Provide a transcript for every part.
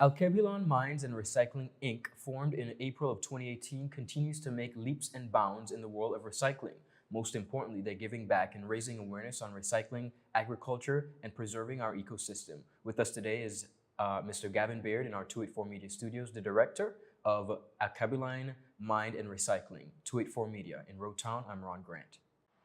Alkebulan Minds Recycling Inc., formed in April of 2018, continues to make leaps and bounds in the world of recycling. Most importantly, they're giving back and raising awareness on recycling, agriculture, and preserving our ecosystem. With us today is Mr. Gavin Baird in our 284 Media Studios, the director of Alkebulan Mind and Recycling, 284 Media. In Rotown, I'm Ron Grant.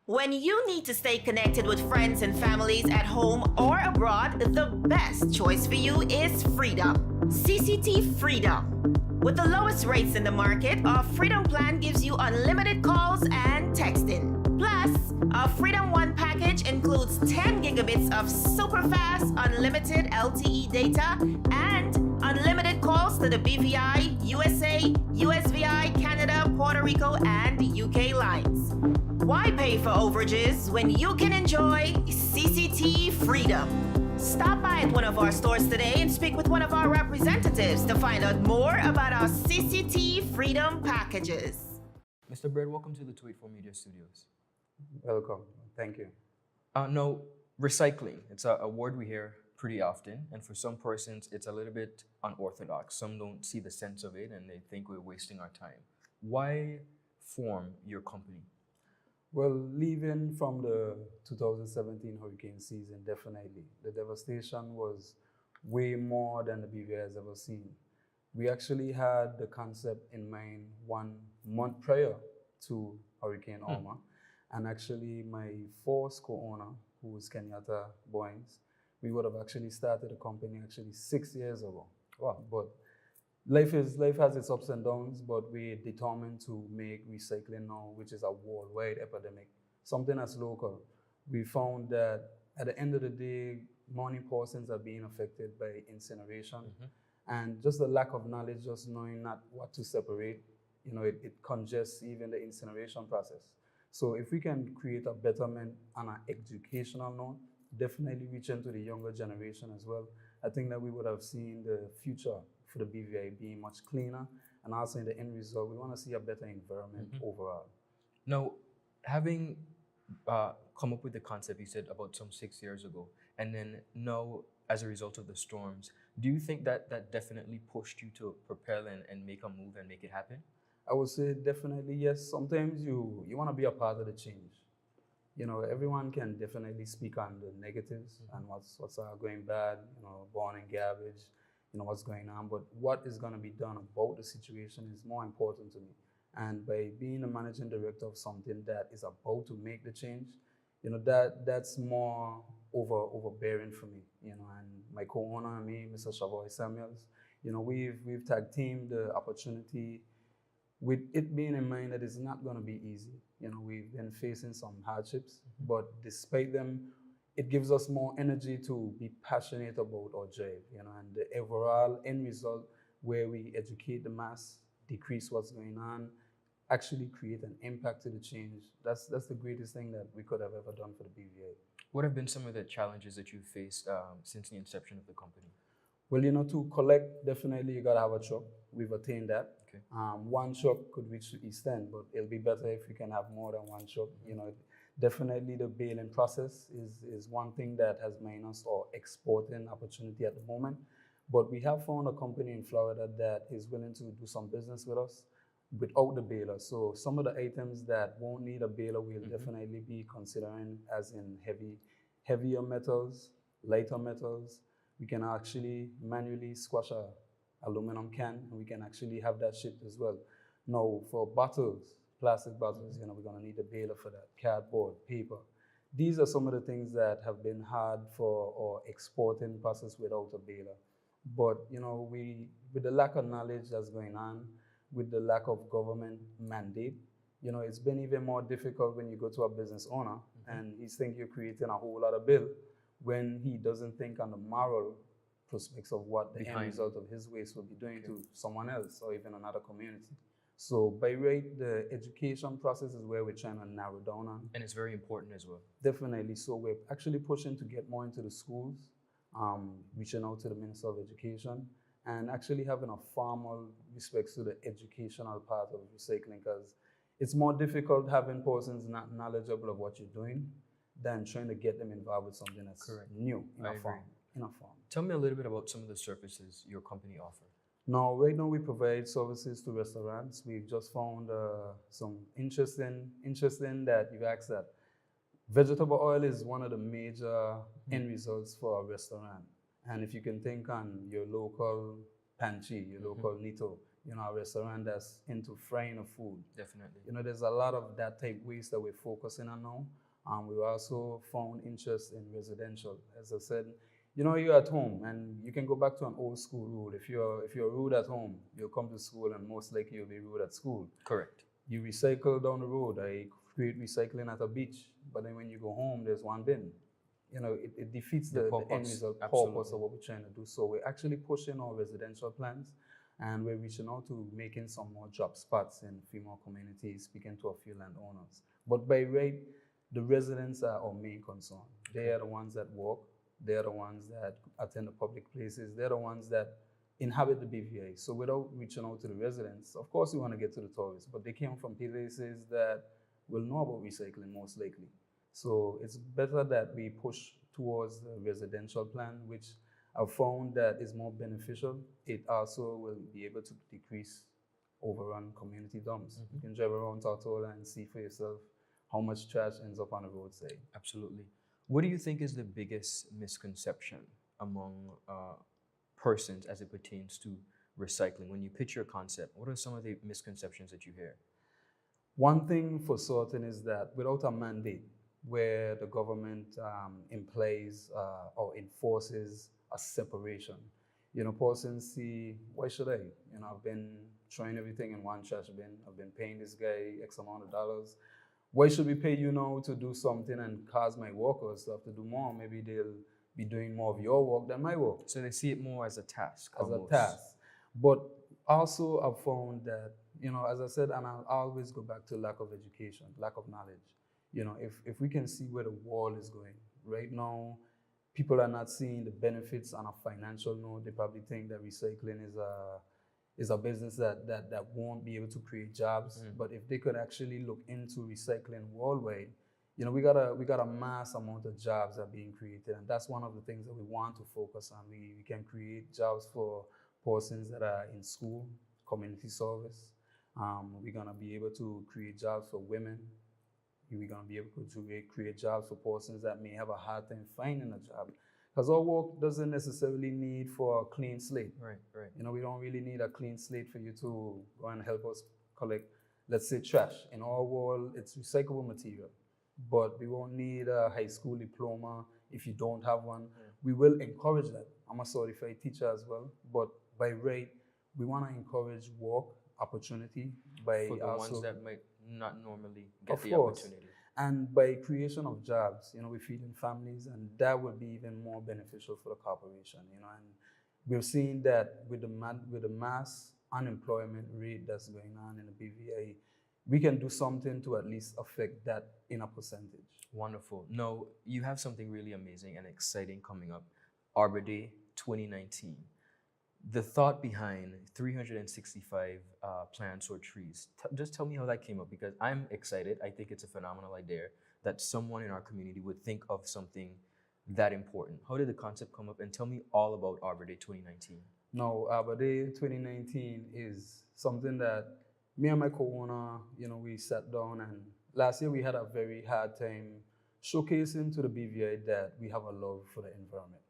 When you need to stay connected with friends and families at home or abroad, the best choice for you is Freedom. CCT Freedom. With the lowest rates in the market, our Freedom plan gives you unlimited calls and texting. Plus, our Freedom One package includes 10 gigabits of super fast, unlimited LTE data and unlimited calls to the BVI, USA, USVI, Canada, Puerto Rico, and UK lines. Why pay for overages when you can enjoy CCT Freedom? Stop by at one of our stores today and speak with one of our representatives to find out more about our CCT Freedom packages. Mr. Baird, welcome to the 284 Media Studios. Welcome. Thank you. No, recycling. It's a word we hear pretty often, and for some persons, it's a little bit unorthodox. Some don't see the sense of it, and they think we're wasting our time. Why form your company? Well, leaving from the 2017 hurricane season, definitely. The devastation was way more than the BVI has ever seen. We actually had the concept in mind 1 month prior to Hurricane Irma. And actually my first co-owner, who was Kenyatta Boynes, we would have actually started a company actually 6 years ago. Wow. But life has its ups and downs, but we're determined to make recycling now, which is a worldwide epidemic, something that's local. We found that at the end of the day, many persons are being affected by incineration. And just the lack of knowledge, just knowing not what to separate, it congests even the incineration process. So if we can create a betterment on an educational note, definitely reach into the younger generation as well, I think that we would have seen the future for the BVI being much cleaner, and also in the end result, we want to see a better environment overall. Now, having come up with the concept, you said about some 6 years ago, and then now, as a result of the storms, do you think that definitely pushed you to propel and make a move and make it happen? I would say definitely yes. Sometimes you want to be a part of the change. Everyone can definitely speak on the negatives and what's going bad, born in garbage, what's going on, but what is going to be done about the situation is more important to me. And by being a managing director of something that is about to make the change, that's more overbearing for me, and my co-owner and me, Mr. Shavoy Samuels, we've tag teamed the opportunity with it being in mind that it's not going to be easy. We've been facing some hardships, but despite them, it gives us more energy to be passionate about our job, and the overall end result where we educate the mass, decrease what's going on, actually create an impact to the change. That's the greatest thing that we could have ever done for the BVA. What have been some of the challenges that you've faced since the inception of the company? Well, to collect, definitely you gotta have a truck. We've attained that. Okay. One truck could reach to East End, but it'll be better if we can have more than one truck. Definitely the baling process is one thing that has made us or exporting opportunity at the moment. But we have found a company in Florida that is willing to do some business with us without the baler. So some of the items that won't need a baler, we'll definitely be considering, as in heavier metals, lighter metals. We can actually manually squash a aluminum can, and we can actually have that shipped as well. Now, for bottles, plastic bottles, we're gonna need a baler for that, cardboard, paper. These are some of the things that have been hard for our exporting process without a baler. But, with the lack of knowledge that's going on, with the lack of government mandate, it's been even more difficult when you go to a business owner and he's thinking you're creating a whole lot of bill, when he doesn't think on the moral prospects of what the end result of his waste will be doing to someone else or even another community. So by right, the education process is where we're trying to narrow down on. And it's very important as well. Definitely. So we're actually pushing to get more into the schools, reaching out to the Minister of Education, and actually having a formal respect to the educational part of recycling, because it's more difficult having persons not knowledgeable of what you're doing than trying to get them involved with something that's new in a form. in a farm. Tell me a little bit about some of the services your company offer. Now, right now we provide services to restaurants. We've just found some interesting that you've asked that. Vegetable oil is one of the major end results for a restaurant. And if you can think on your local pantry, your local Nito, a restaurant that's into frying of food. Definitely. There's a lot of that type waste that we're focusing on now. We've also found interest in residential. As I said, you're at home and you can go back to an old school rule. If you're rude at home, you'll come to school and most likely you'll be rude at school. Correct. You recycle down the road. I create recycling at a beach, but then when you go home, there's one bin. It defeats the end result purpose of what we're trying to do. So we're actually pushing our residential plans and we're reaching out to making some more job spots in female communities, speaking to a few landowners. But by right, the residents are our main concern. They are the ones that walk. They are the ones that attend the public places. They're the ones that inhabit the BVI. So without reaching out to the residents, of course we want to get to the tourists, but they came from places that will know about recycling most likely. So it's better that we push towards the residential plan, which I've found that is more beneficial. It also will be able to decrease overrun community dumps. You can drive around Tortola and see for yourself how much trash ends up on the roadside. Absolutely. What do you think is the biggest misconception among persons as it pertains to recycling? When you pitch your concept, what are some of the misconceptions that you hear? One thing for certain is that without a mandate where the government implies or enforces a separation, persons see, why should I? I've been throwing everything in one trash bin. I've been paying this guy X amount of dollars. Why should we pay you now to do something and cause my workers to have to do more? Maybe they'll be doing more of your work than my work. So they see it more as a task. As a task. But also I've found that, as I said, and I'll always go back to lack of education, lack of knowledge. If we can see where the world is going, right now, people are not seeing the benefits on a financial note. They probably think that recycling is a business that won't be able to create jobs. But if they could actually look into recycling worldwide, we got a mass amount of jobs that are being created, and that's one of the things that we want to focus on. We can create jobs for persons that are in school, community service. We're gonna be able to create jobs for women. We're gonna be able to create jobs for persons that may have a hard time finding a job. Because our work doesn't necessarily need for a clean slate. Right. We don't really need a clean slate for you to go and help us collect, let's say, trash. In our world, it's recyclable material. But we won't need a high school diploma if you don't have one. We will encourage that. I'm a certified teacher as well. But by right, we want to encourage work, opportunity. For the ones that might not normally get the opportunity. And by creation of jobs, we're feeding families, and that would be even more beneficial for the corporation, and we've seen that with the mass unemployment rate that's going on in the BVI, we can do something to at least affect that in a percentage. Wonderful. No, you have something really amazing and exciting coming up, Arbor Day 2019. The thought behind 365 plants or trees, just tell me how that came up, because I'm excited. I think it's a phenomenal idea that someone in our community would think of something that important. How did the concept come up? And tell me all about Arbor Day 2019. No, Arbor Day 2019 is something that me and my co-owner, we sat down, and last year we had a very hard time showcasing to the BVI that we have a love for the environment.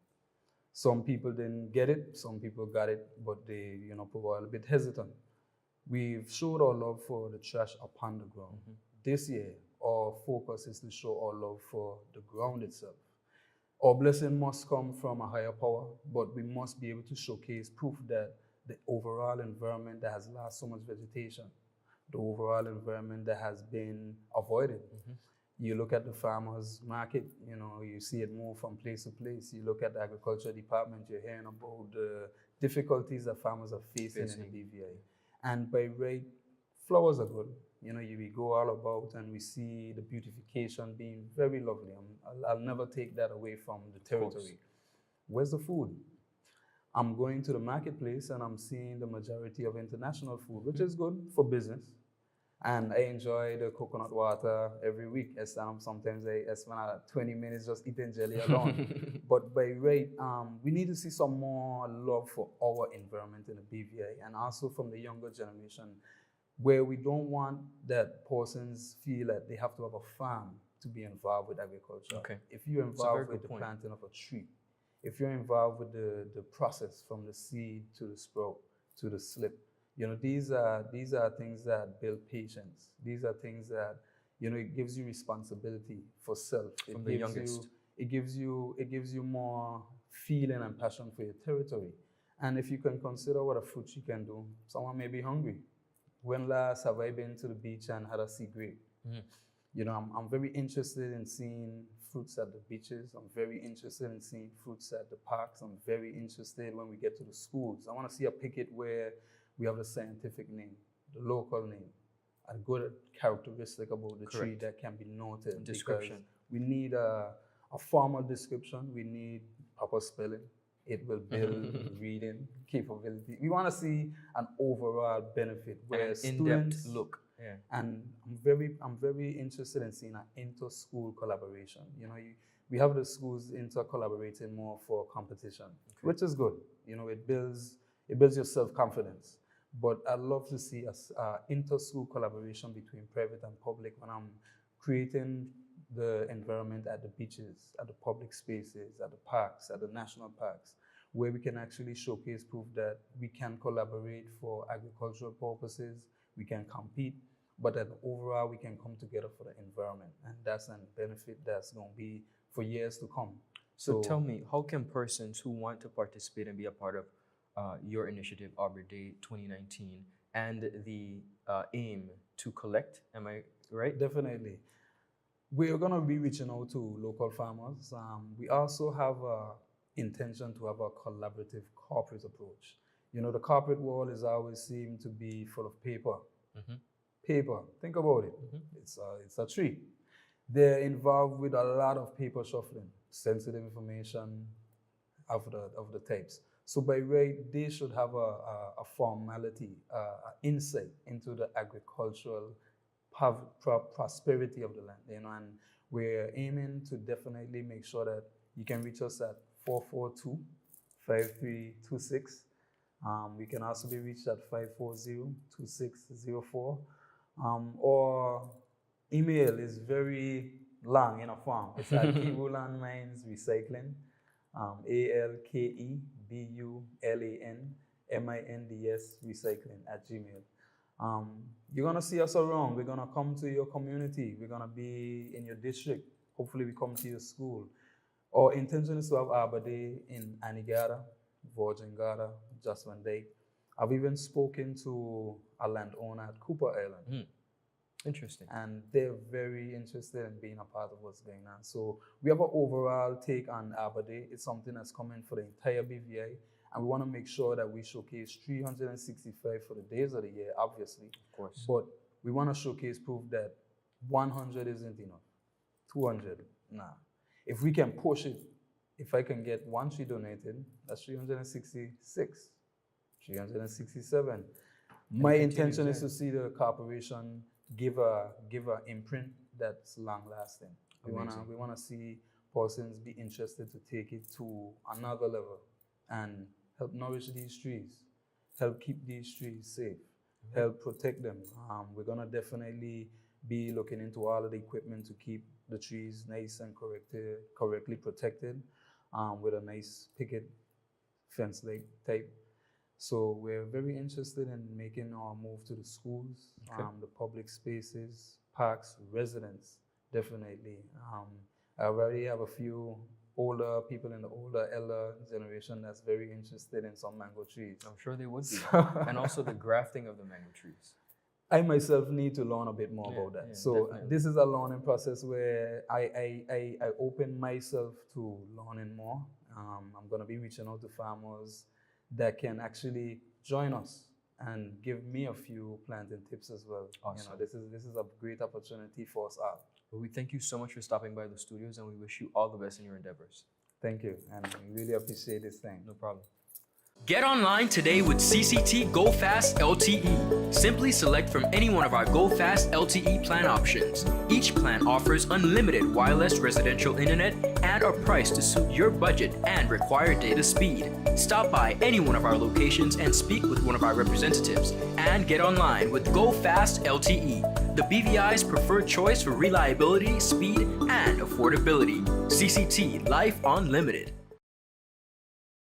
Some people didn't get it, some people got it, but they, were a bit hesitant. We've showed our love for the trash upon the ground. This year, our focus is to show our love for the ground itself. Our blessing must come from a higher power, but we must be able to showcase proof that the overall environment that has lost so much vegetation, the overall environment that has been avoided. You look at the farmers market, you see it move from place to place. You look at the agriculture department, you're hearing about the difficulties that farmers are facing in the BVI. And by right, flowers are good. We go all about and we see the beautification being very lovely. I'll never take that away from the territory. Where's the food? I'm going to the marketplace and I'm seeing the majority of international food, which is good for business. And I enjoy the coconut water every week. Sometimes I spend 20 minutes just eating jelly alone. But by right, we need to see some more love for our environment in the BVI, and also from the younger generation, where we don't want that persons feel that they have to have a farm to be involved with agriculture. Okay. If you're It's a very involved with good the point. planting of a tree, if you're involved with the process from the seed to the sprout to the slip, these are things that build patience. These are things that, it gives you responsibility for self. From the youngest. It gives you more feeling and passion for your territory. And if you can consider what a fruit you can do, someone may be hungry. When last have I been to the beach and had a sea grape? I'm very interested in seeing fruits at the beaches. I'm very interested in seeing fruits at the parks. I'm very interested when we get to the schools. I want to see a picket where we have the scientific name, the local name, a good characteristic about the tree Correct. that can be noted. Description. Because we need a formal description. We need proper spelling. It will build reading capability. We want to see an overall benefit where And an students in-depth look. Yeah. And I'm very interested in seeing an inter-school collaboration. We have the schools inter-collaborating more for competition, which is good. It builds your self-confidence. But I'd love to see a inter-school collaboration between private and public when I'm creating the environment at the beaches, at the public spaces, at the parks, at the national parks, where we can actually showcase proof that we can collaborate for agricultural purposes, we can compete, but that overall we can come together for the environment. And that's a benefit that's going to be for years to come. So tell me, how can persons who want to participate and be a part of your initiative, Arbor Day 2019, and the aim to collect, am I right? Definitely. We're going to be reaching out to local farmers. We also have an intention to have a collaborative corporate approach. The corporate world is always seemed to be full of paper. Paper, think about it. It's a tree. They're involved with a lot of paper shuffling, sensitive information of the types. So by right, they should have a formality, insight into the agricultural prosperity of the land, and we're aiming to definitely make sure that you can reach us at 442-5326. We can also be reached at 540-2604. Or email is very long in a form. It's Alkebulan Minds Recycling, ALKEBULANMINDS Recycling @gmail. You're gonna see us around. We're gonna come to your community. We're gonna be in your district. Hopefully we come to your school. Our intention is to have Arbor Day in Anigada, Virgin-Gada, Just One Day. I've even spoken to a landowner at Cooper Island. Interesting. And they're very interested in being a part of what's going on. So we have an overall take on Arbor Day. It's something that's coming for the entire BVI. And we want to make sure that we showcase 365 for the days of the year, obviously. Of course. But we want to showcase proof that 100 isn't enough. 200, nah. If we can push it, if I can get one tree donated, that's 366, 367. My intention is to see the corporation give a imprint that's long lasting. We wanna see persons be interested to take it to another level and help nourish these trees, help keep these trees safe, help protect them. We're gonna definitely be looking into all of the equipment to keep the trees nice and correctly protected with a nice picket fence-like type. So we're very interested in making our move to the schools, the public spaces, parks, residents, definitely. I already have a few older people in the elder generation that's very interested in some mango trees. I'm sure they would be. And also the grafting of the mango trees. I myself need to learn a bit more about that. So definitely. this is a learning process where I open myself to learning more. I'm going to be reaching out to farmers that can actually join us and give me a few planting tips as well. Awesome. This is a great opportunity for us all. Well, we thank you so much for stopping by the studios, and we wish you all the best in your endeavors. Thank you, and I really appreciate this thing. No problem. Get online today with CCT Go Fast LTE. Simply select from any one of our Go Fast LTE plan options. Each plan offers unlimited wireless residential internet and are priced to suit your budget and required data speed. Stop by any one of our locations and speak with one of our representatives. And get online with Go Fast LTE, the BVI's preferred choice for reliability, speed, and affordability. CCT Life Unlimited.